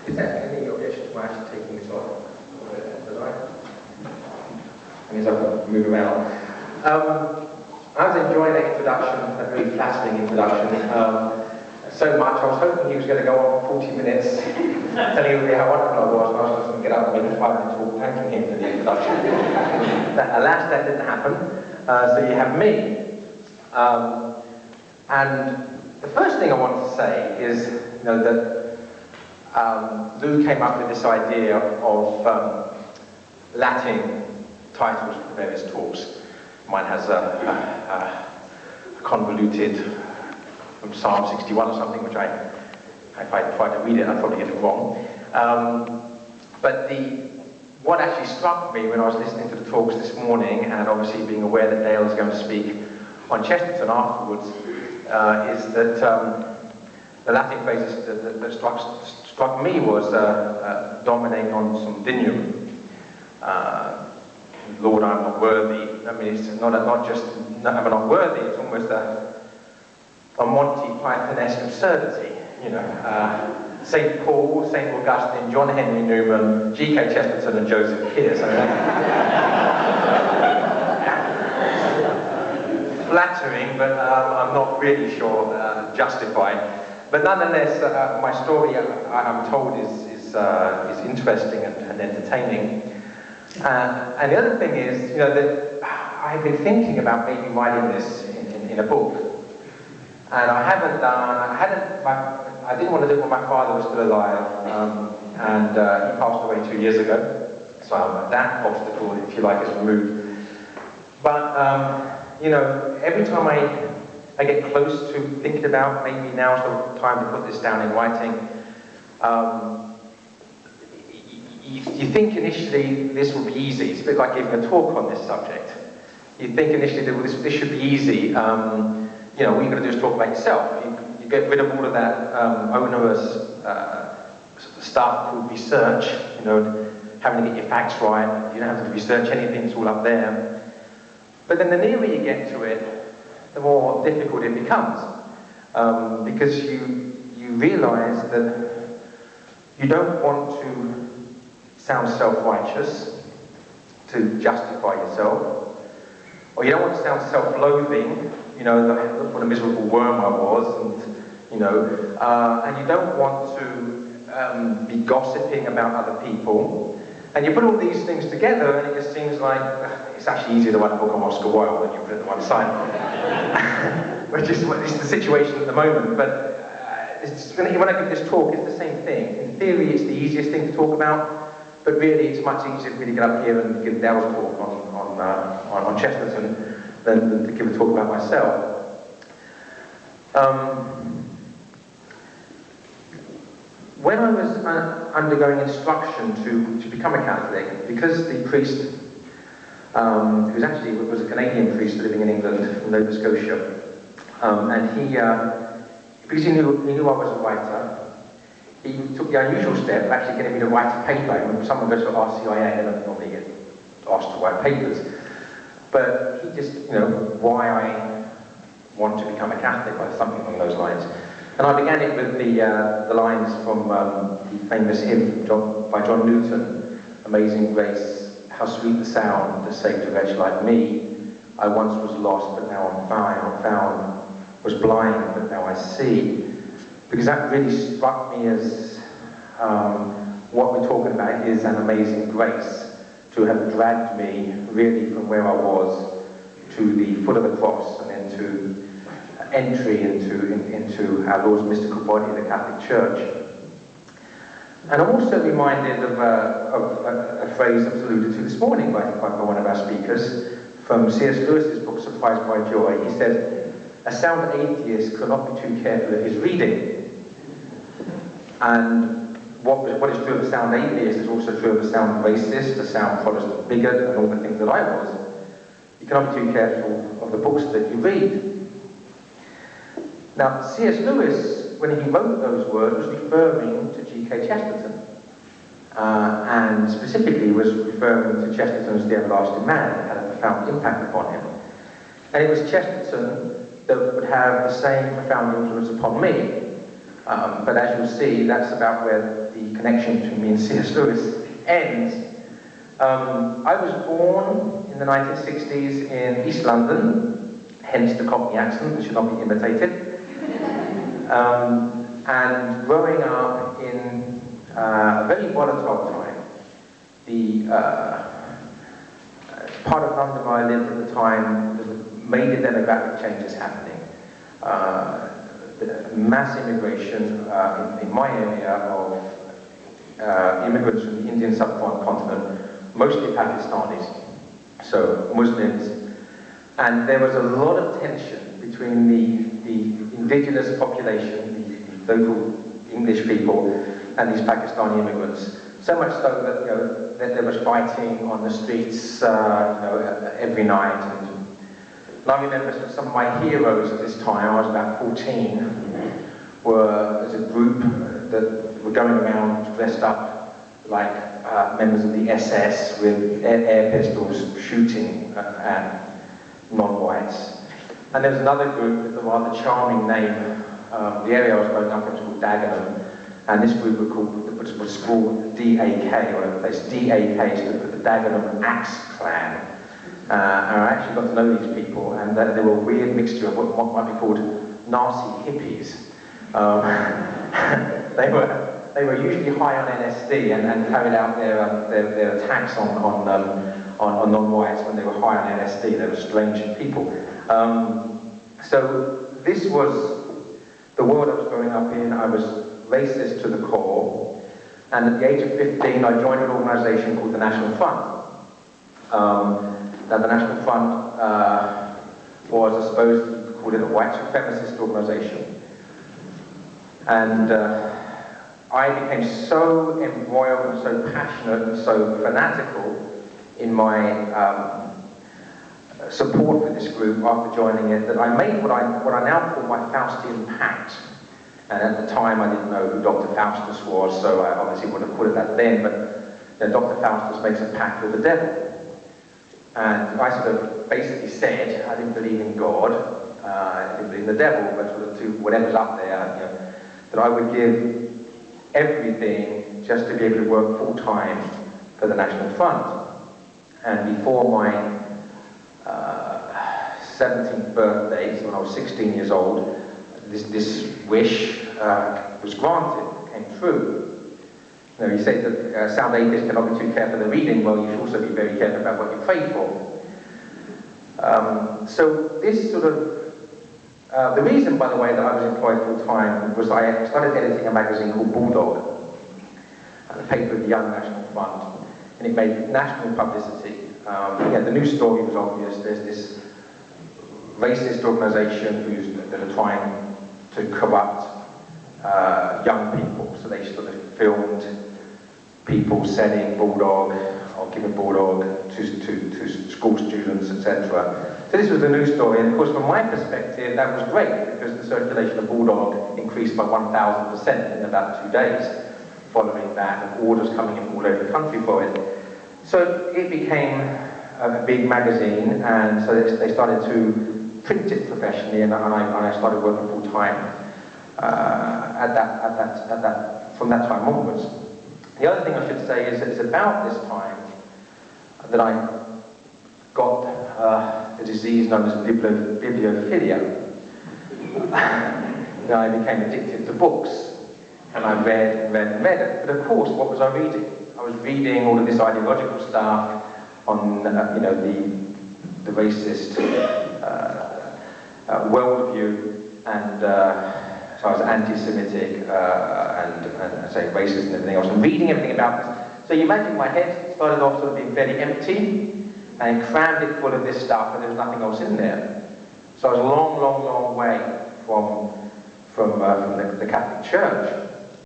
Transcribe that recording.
Is there any objection to my actually taking this off? I mean, I'll move around. I was enjoying that introduction, a very flattering introduction, so much. I was hoping he was going to go on for 40 minutes, telling everybody how wonderful I was, and I was going to get up and make a 5-minute talk thanking him for the introduction. Alas, that didn't happen. So you have me. And the first thing I wanted to say is, that Lou came up with this idea of Latin titles for various talks. Mine has a convoluted from Psalm 61 or something, which if I tried to read it, I'd probably get it wrong. But what actually struck me when I was listening to the talks this morning, and obviously being aware that Dale is going to speak on Chesterton afterwards, is that the Latin phrase that struck me was dominating on some dinium. Lord, I'm not worthy. I mean, it's not just I'm not worthy. It's almost a Monty Python-esque absurdity. St. Paul, St. Augustine, John Henry Newman, G.K. Chesterton, and Joseph Pearce. Flattering, but I'm not really sure justified. But nonetheless, my story, I'm told, is interesting and entertaining. And the other thing is, that I've been thinking about maybe writing this in a book, and I didn't want to do it when my father was still alive, and he passed away 2 years ago, so that obstacle, if you like, is removed. But every time I get close to thinking about maybe now's the time to put this down in writing, you think initially this will be easy. It's a bit like giving a talk on this subject. You think initially that this should be easy. All you're going to do is talk about yourself. You get rid of all of that onerous stuff called research, having to get your facts right. You don't have to research anything, it's all up there. But then the nearer you get to it, the more difficult it becomes. Because you realise that you don't want to sound self-righteous to justify yourself, or you don't want to sound self-loathing, what a miserable worm I was, and you don't want to be gossiping about other people, and you put all these things together, and it just seems like it's actually easier to write a book on Oscar Wilde than you put it to one side, which is the situation at the moment. But when I give this talk, it's the same thing. In theory, it's the easiest thing to talk about. But really, it's much easier for me to get up here and give Dale's talk on Chesterton than to give a talk about myself. When I was undergoing instruction to become a Catholic, because the priest, who actually was a Canadian priest living in England, from Nova Scotia, and because he knew I was a writer, he took the unusual step of actually getting me to write a paper. When someone goes to RCIA, they don't normally get asked to write papers. But he just, why I want to become a Catholic, or something along those lines. And I began it with the lines from the famous hymn by John Newton, Amazing Grace, how sweet the sound that saved a wretch like me. I once was lost, but now I'm found, was blind, but now I see. Because that really struck me as what we're talking about is an amazing grace to have dragged me really from where I was to the foot of the cross and into entry into our Lord's mystical body, the Catholic Church. And I'm also reminded of a phrase that was alluded to this morning by one of our speakers from C.S. Lewis's book, Surprised by Joy. He said, a sound atheist cannot be too careful of his reading. And what is true of a sound atheist is also true of a sound racist, a sound Protestant bigot, and all the things that I was. You cannot be too careful of the books that you read. Now, C.S. Lewis, when he wrote those words, was referring to G.K. Chesterton. And specifically was referring to Chesterton's The Everlasting Man. It had a profound impact upon him. And it was Chesterton that would have the same profound influence upon me. But as you'll see, that's about where the connection between me and C.S. Lewis ends. I was born in the 1960s in East London, hence the Cockney accent, that should not be imitated. And growing up in a very volatile time. The part of London where I lived at the time, there were major demographic changes happening. Mass immigration in my area of immigrants from the Indian subcontinent, mostly Pakistanis, so Muslims, and there was a lot of tension between the indigenous population, the local English people, and these Pakistani immigrants. So much so that that there was fighting on the streets, every night. And I remember some of my heroes at this time. I was about 14. Were as a group that were going around dressed up like members of the SS with air pistols shooting at non-whites. And there was another group with a rather charming name. The area I was growing up in was called Dagenham, and this group was called DAK, or a place DAK stood for the Dagenham Axe Clan. And I actually got to know these people, and they were a weird mixture of what might be called Nazi hippies. They were usually high on LSD and carried out their attacks on non-whites when they were high on LSD. They were strange people. So this was the world I was growing up in. I was racist to the core, and at the age of 15 I joined an organisation called the National Front. Now the National Front was, I suppose you could call it, a white supremacist organisation. And I became so embroiled and so passionate and so fanatical in my support for this group after joining it that I made what I now call my Faustian Pact. And at the time I didn't know who Dr. Faustus was, so I obviously wouldn't have called it that then, but Dr. Faustus makes a pact with the devil. And I sort of basically said I didn't believe in God, I didn't believe in the devil, but sort of to whatever's up there, that I would give everything just to be able to work full-time for the National Front. And before my 17th birthday, so when I was 16 years old, this wish was granted, came true. You say that sound atheists cannot be too careful in reading. Well, you should also be very careful about what you pray for. So this sort of, the reason, by the way, that I was employed full-time was I started editing a magazine called Bulldog, a paper of the Young National Front, and it made national publicity. The news story was obvious. There's this racist organisation that are trying to corrupt young people, so they sort of filmed people selling Bulldog or giving Bulldog to school students, etc. So this was the news story, and of course from my perspective that was great because the circulation of Bulldog increased by 1,000% in about 2 days following that, and orders coming in all over the country for it. So it became a big magazine, and so they started to print it professionally, and I started working full time from that time onwards. The other thing I should say is that it's about this time that I got the disease known as bibliophilia. I became addicted to books, and I read. But of course, what was I reading? I was reading all of this ideological stuff on, the racist worldview, and so I was anti-Semitic and say racist and everything else, and reading everything about this. So you imagine my head started off sort of being very empty, and crammed it full of this stuff, and there was nothing else in there. So I was a long way from the Catholic Church.